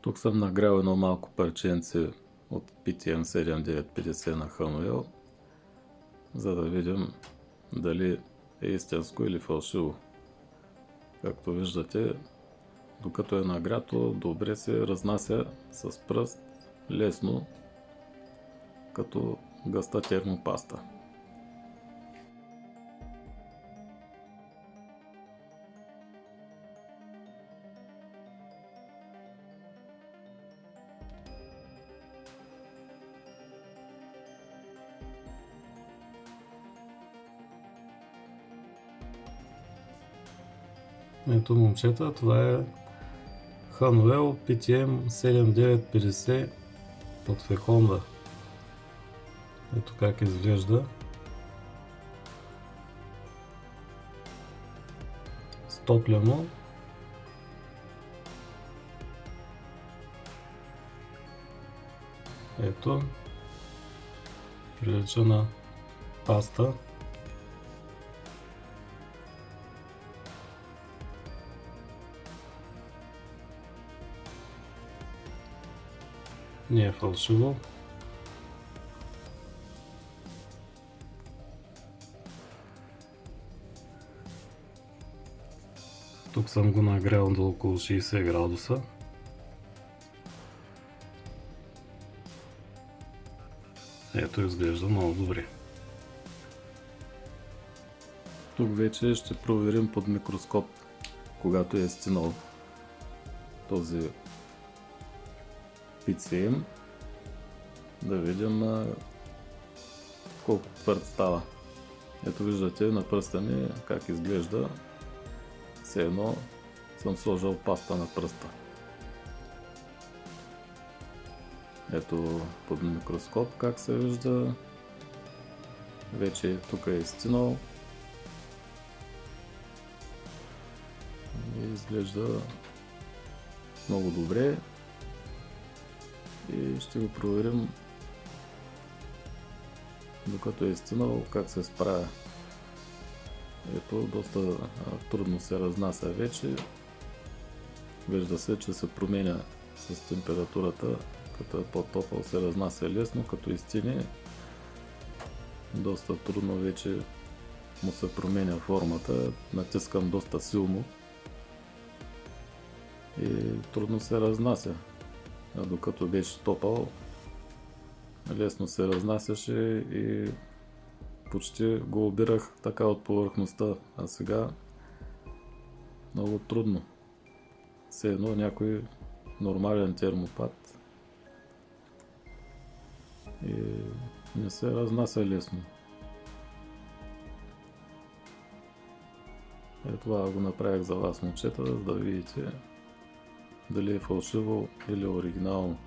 Тук съм нагрял едно малко парченце от PTM 7950 на Honeywell, за да видим дали е истинско или фалшиво. Както виждате, докато е нагрято, добре се разнася с пръст, лесно, като гъста термопаста. Ето, момчета, това е Honeywell PTM 7950 от Honda. Ето как изглежда. Стоплено. Ето, прилича на паста. Не е фалшиво. Тук съм го нагрял до около 60 градуса. Ето, изглежда много добре. Тук вече ще проверим под микроскоп, когато е стинал този PCM, да видим колко твърд става. Ето виждате на пръста ми как изглежда. Все едно съм сложил паста на пръста. Ето под микроскоп как се вижда. Вече тук е изстинал и изглежда много добре. И ще го проверим, докато е изстинал, как се справя. Ето, доста трудно се разнася вече. Вижда се, че се променя с температурата. Като е по-топъл, се разнася лесно, като изстине доста трудно вече му се променя формата. Натискам доста силно и трудно се разнася. А докато беше топъл, лесно се разнасяше и почти го обирах така от повърхността, а сега много трудно. Все едно някой нормален термопад и не се разнася лесно. Това го направих за вас, момчета, за да видите дали е фалшиво или оригинално.